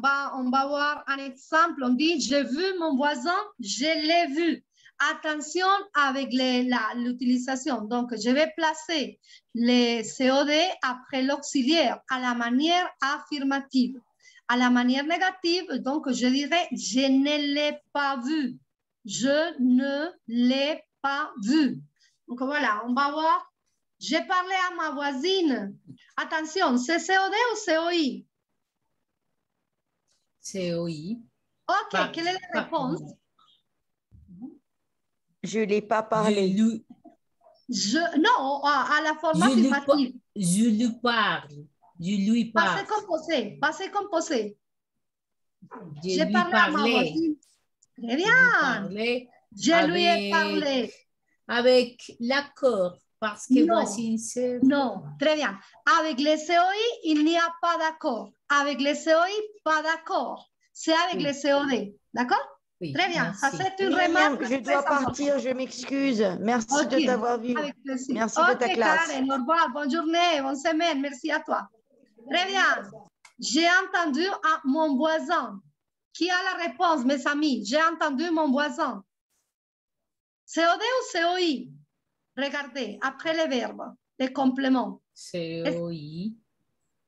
va voir un exemple. On dit, j'ai vu mon voisin, je l'ai vu. Attention avec l'utilisation. Donc, je vais placer les COD après l'auxiliaire à la manière affirmative. À la manière négative, donc, je dirais, je ne l'ai pas vu. Je ne l'ai pas vu. Donc, voilà, on va voir. J'ai parlé à ma voisine. Attention, c'est COD ou COI? COI. OK, quelle est la réponse? Je ne l'ai pas parlé. Non, à la forme affirmative. Je lui parle. Je lui parle. Passé composé. Passé composé. J'ai parlé à ma voisine. Très bien. Je lui ai parlé. Avec l'accord. Parce que voisine, c'est... Non, très bien. Avec les COI, il n'y a pas d'accord. Avec les COI, pas d'accord. C'est avec les COD. D'accord? Oui, très bien. Merci. Ça, c'est une Myriam, remarque. je dois partir, je m'excuse. Merci de t'avoir vu. Avec plaisir. Merci de ta classe. Karen, au revoir, bonne journée, bonne semaine. Merci à toi. Très bien. J'ai entendu mon voisin. Qui a la réponse, mes amis? J'ai entendu mon voisin. COD ou COI? Regardez, après les verbes, les compléments. COI.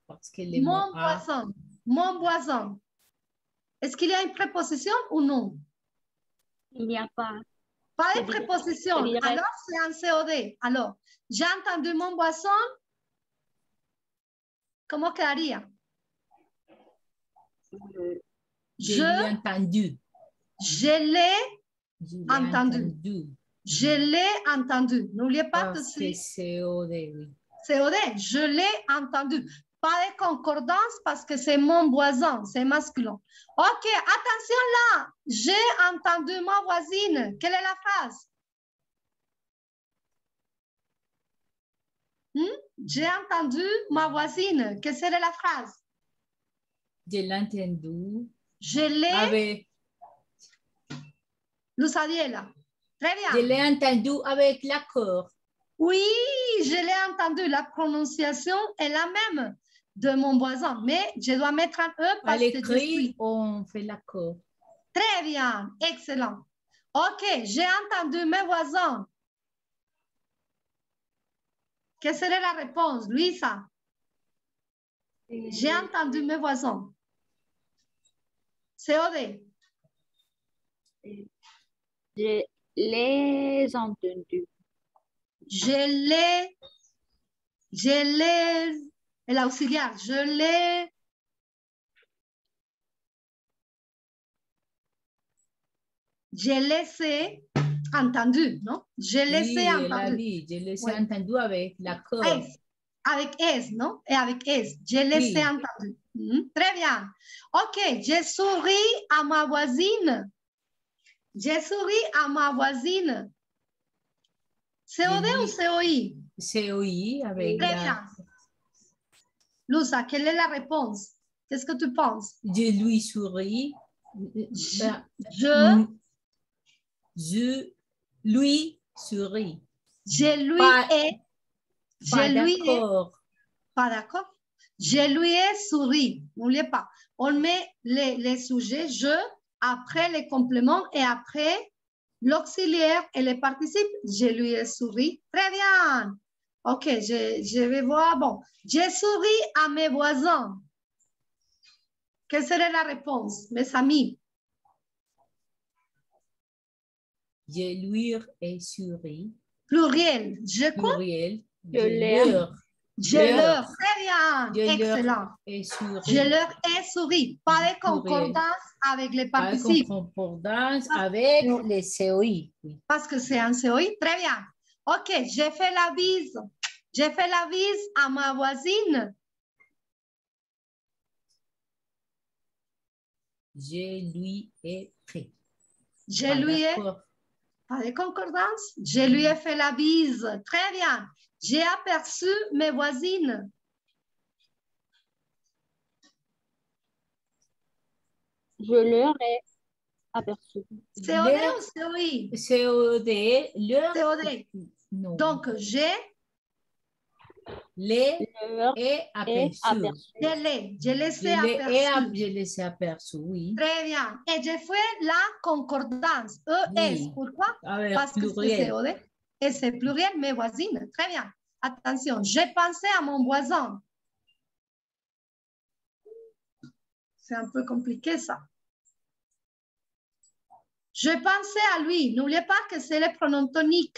Parce que les Mon voisin. Mon voisin. Est-ce qu'il y a une préposition ou non? Il n'y a pas. Pas de préposition. Alors, c'est un COD. Alors, j'ai entendu mon voisin. ¿Cómo quedaría? Je l'ai entendu. Je l'ai entendu. Je l'ai entendu. N'oubliez pas que c'est COD, oui. COD. Je l'ai entendu. Pas de concordance parce que c'est mon voisin, c'est masculin. OK, attention là. J'ai entendu ma voisine. Quelle est la phrase? J'ai entendu ma voisine. Quelle serait la phrase? Je l'ai entendu. Je l'ai. Avec. Luz Adiela. Très Je bien. l'ai entendu avec l'accord. Oui, je l'ai entendu. La prononciation est la même de mon voisin, mais je dois mettre un E À parce que je l'écrit, suis. on fait l'accord. Très bien, excellent. OK, j'ai entendu mes voisins. Quelle serait la réponse, Luisa? J'ai entendu mes voisins. COD. Je les entendu. Je l'ai, el auxiliar, je les ai entendu, non? Je les ai Oui, elle a entendu. dit, je les ai Oui. entendus avec l'accord. Avec es, non? Et avec es, je les ai Oui. entendus. Très bien. OK, je souris à ma voisine. Je souris à ma voisine. COD ou COI? COI avec Très la... bien. Lusa, quelle est la réponse? Qu'est-ce que tu penses? Je lui souris. Je lui souris. Je lui Pas- ai... Pas Je lui ai... d'accord. Pas d'accord? Je lui ai souri. N'oubliez pas. On met les sujets, je, après les compléments et après l'auxiliaire et les participes. Je lui ai souri. Très bien. OK, je vais voir. Bon, j'ai souri à mes voisins. Quelle serait la réponse, mes amis? Je lui ai souri. Pluriel. Je quoi? Pluriel. Je l'ai. Je leur. Très bien. Excellent. Ai souri. Je leur ai souri. Pas de Pluriel. concordance avec les Pas de participes. concordance avec les COI. Oui. Parce que c'est un COI. Très bien. OK, j'ai fait la bise. J'ai fait la bise à ma voisine. Je lui ai pris. Je lui ai... Pas de concordance. Je lui ai fait la bise. Très bien. J'ai aperçu mes voisines. Je leur ai aperçu. COD ou COI? COD. COD. Non. Donc, j'ai... Les Leur ai aperçu. Je les ai aperçus. Je les ai aperçus, oui. Très bien. Et j'ai fait la concordance. ES. Oui. Pourquoi? Avec Parce que c'est COD. Et c'est pluriel, mes voisines. Très bien. Attention, j'ai pensé à mon voisin. C'est un peu compliqué, ça. Je pensais à lui. N'oubliez pas que c'est le pronom tonique.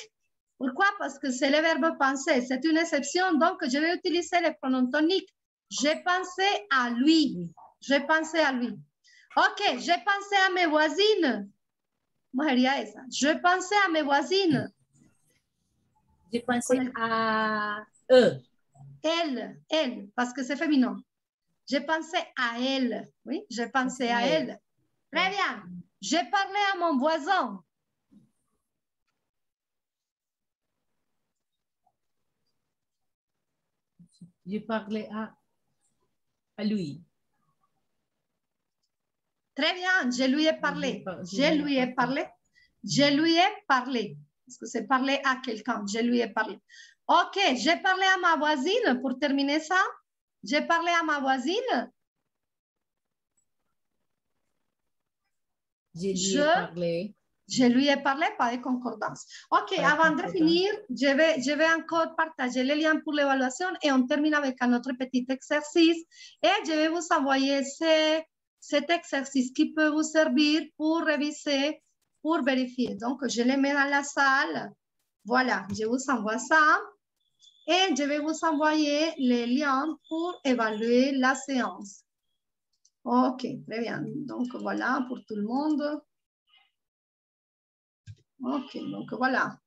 Pourquoi? Parce que c'est le verbe penser. C'est une exception, donc je vais utiliser le pronom tonique. J'ai pensé à lui. J'ai pensé à lui. OK, j'ai pensé à mes voisines. Maria esa. Je pensais à mes voisines. J'ai pensé à eux. Elle, parce que c'est féminin. J'ai pensé à elle. Oui, j'ai pensé à elle. Très bien. J'ai parlé à mon voisin. J'ai parlé à lui. Très bien, je lui ai parlé. Je lui ai parlé. Je lui ai parlé. Parce que c'est parler à quelqu'un. Je lui ai parlé. OK, j'ai parlé à ma voisine pour terminer ça. J'ai parlé à ma voisine. Je lui ai parlé, pas de concordance. OK, avant de finir, je vais encore partager les liens pour l'évaluation et on termine avec un autre petit exercice. Et je vais vous envoyer cet exercice qui peut vous servir pour réviser, pour vérifier. Donc, je les mets dans la salle. Voilà, je vous envoie ça. Et je vais vous envoyer les liens pour évaluer la séance. OK, très bien. Donc, voilà pour tout le monde. OK, donc voilà.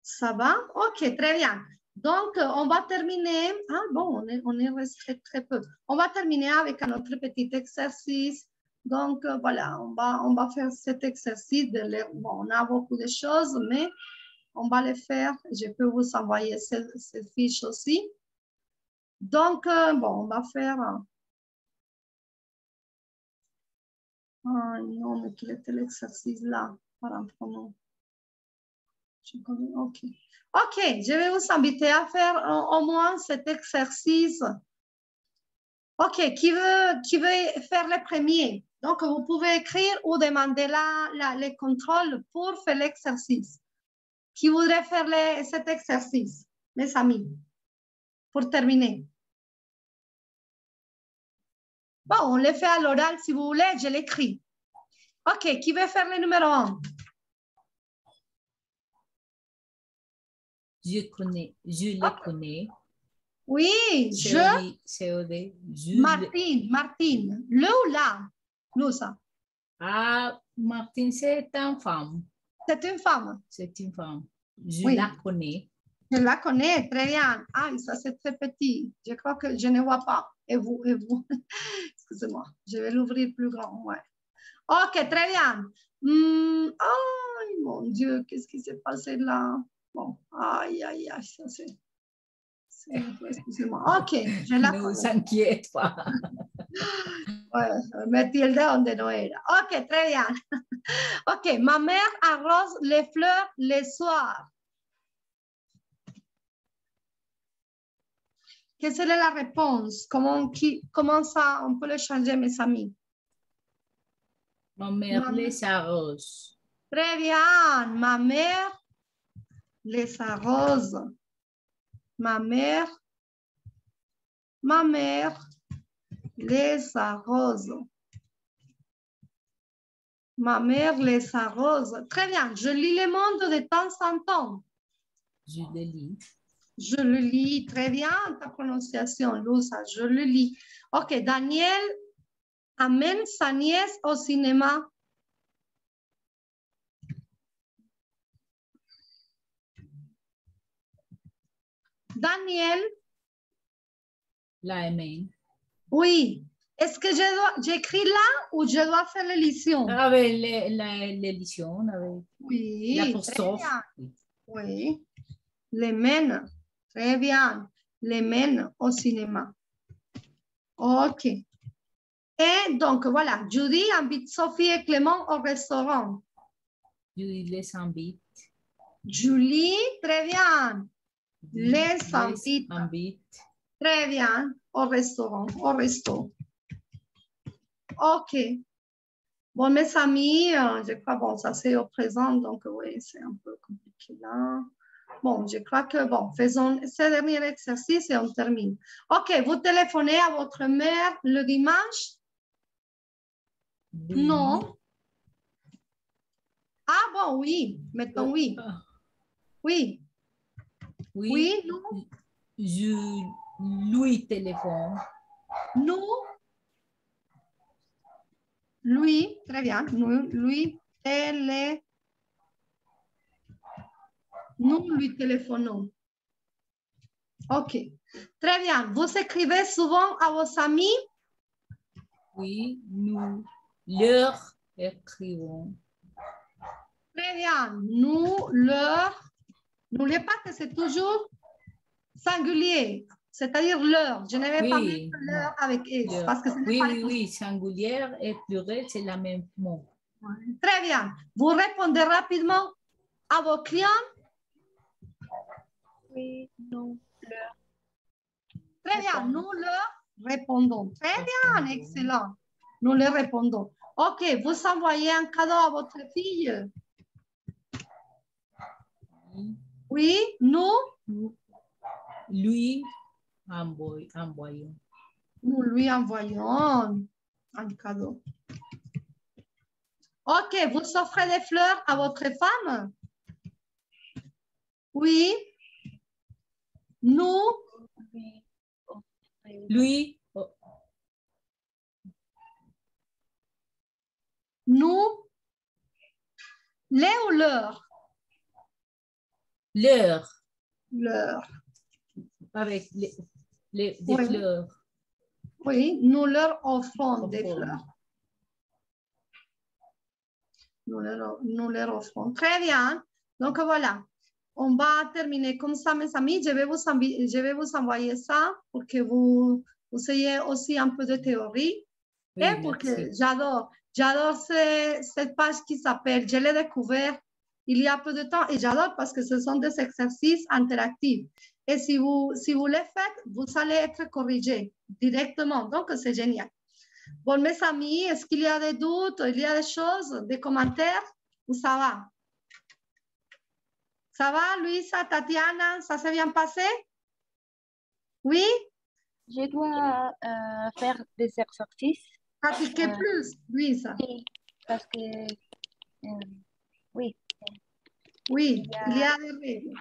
Ça va? OK, très bien. Donc, on va terminer. Ah bon, on est resté très peu. On va terminer avec un autre petit exercice. Donc, voilà, on va faire cet exercice. Bon, on a beaucoup de choses, mais on va le faire. Je peux vous envoyer ces fiches aussi. Donc, bon, on va faire... Ah non, mais quel était l'exercice là? Par un pronom. Ok. Ok, je vais vous inviter à faire au moins cet exercice. Ok, qui veut faire le premier? Donc, vous pouvez écrire ou demander les contrôles pour faire l'exercice. Qui voudrait faire cet exercice, mes amis, pour terminer? Bon, on le fait à l'oral si vous voulez, je l'écris. Ok, qui veut faire le numéro 1? Je le connais. Oui, Martine, le ou la? Nous, ça. Ah, Martine, c'est une femme. C'est une femme. C'est une femme. Je la connais. Je la connais, très bien. Ah, ça c'est très petit. Je crois que je ne vois pas. Et vous? Excusez-moi, je vais l'ouvrir plus grand. Ouais. Ok, très bien. Aïe, mon Dieu, qu'est-ce qui s'est passé là? Bon, aïe, ça c'est... Excusez-moi. Ok, je la connais. Ne vous inquiétez pas. Ouais, metí el de donde no era. Ok, très bien. Ok, ma mère arrose les fleurs le soir. Quelle serait la réponse? Comment ça, on peut le changer, mes amis? Ma mère les arrose. Très bien. Ma mère les arrose. Ma mère les arrose. Ma mère les arrose. Très bien. Je lis Le Monde de temps en temps. Je le lis. Je le lis. Très bien, ta prononciation, Lusa. Je le lis. Ok, Daniel amène sa nièce au cinéma. Daniel. La amène. Oui. Est-ce que j'écris là ou je dois faire l'édition? Avec l'édition, avec oui, l'apostrophe. Oui. Les mène. Très bien. Les mène au cinéma. Ok. Et donc, voilà. Judy invite Sophie et Clément au restaurant. Judy les invite. Julie, très bien. Les invite. Très bien. Au restaurant. Au resto. Ok. Bon, mes amis, je crois, bon, ça c'est au présent, donc oui, c'est un peu compliqué là. Bon, je crois que, bon, faisons ce dernier exercice et on termine. Ok, vous téléphonez à votre mère le dimanche? Oui. Non. Ah bon, oui, mettons oui. Oui. Oui. Oui, non. Je lui téléphone. Nous. Lui, très bien. Nous lui téléphonons. Ok. Très bien. Vous écrivez souvent à vos amis? Oui, nous leur écrivons. Très bien. Nous leur... N'oubliez pas que c'est toujours singulier, c'est-à-dire leur. Je ne vais pas mettre leur avec S. Parce que oui, singulière et pluriel, c'est la même mot. Très bien. Vous répondez rapidement à vos clients? Oui, nous leur. Très bien. Nous leur répondons. Très bien, excellent. Nous leur répondons. Ok, vous envoyez un cadeau à votre fille? Oui, nous? Lui envoyons. Nous lui envoyons un cadeau. Ok, vous offrez des fleurs à votre femme? Oui. Nous? Lui. Nous? Les ou leur? Leur. Leur. Avec des fleurs. Oui, nous leur offrons des fleurs. Nous leur offrons. Très bien. Donc voilà. On va terminer comme ça, mes amis. Je vais vous envoyer ça pour que vous ayez aussi un peu de théorie. Oui, et pour que j'adore cette page qui s'appelle « Je l'ai découvert ». il y a peu de temps et j'adore parce que ce sont des exercices interactifs. Et si vous les faites, vous allez être corrigé directement. Donc, c'est génial. Bon, mes amis, est-ce qu'il y a des doutes? Il y a des choses, des commentaires? Ou ça va? Ça va, Luisa, Tatiana? Ça s'est bien passé? Oui? Je dois faire des exercices. Pratiquez plus, Luisa. Oui, parce que oui. Oui, il y a des règles.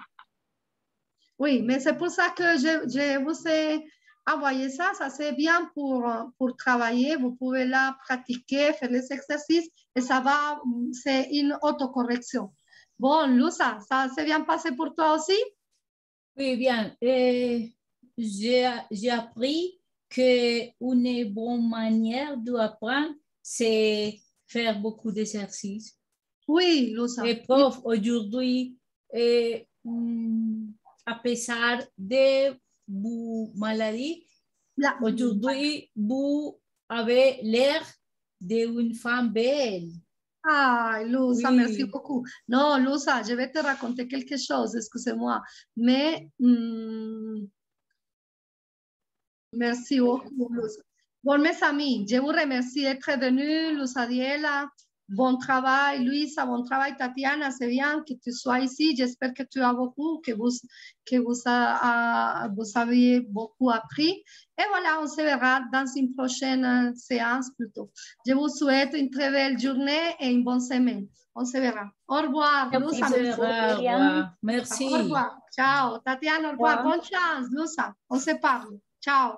Oui, mais c'est pour ça que je vous ai envoyé ça. Ça, c'est bien pour travailler. Vous pouvez là pratiquer, faire les exercices et ça va, c'est une autocorrection. Bon, Luisa, ça s'est bien passé pour toi aussi? Oui, bien. J'ai appris qu'une bonne manière d'apprendre, c'est faire beaucoup d'exercices. Oui, Luisa. Et prof, aujourd'hui, à pesar de vos maladies, aujourd'hui, vous avez l'air d'une femme belle. Ah, Luisa, Oui. merci beaucoup. Non, Luisa, je vais te raconter quelque chose, excusez-moi. Mais merci beaucoup, Luisa. Bon, mes amis, je vous remercie d'être venus, Luisa Diela. Bon travail, Luisa, bon travail, Tatiana. C'est bien que tu sois ici. J'espère que tu as beaucoup, que vous avez beaucoup appris. Et voilà, on se verra dans une prochaine séance plutôt. Je vous souhaite une très belle journée et une bonne semaine. On se verra. Au revoir, Luisa. Au revoir. Merci. Au revoir. Ciao. Tatiana, au revoir. Bonne chance, Luisa. On se parle. Ciao.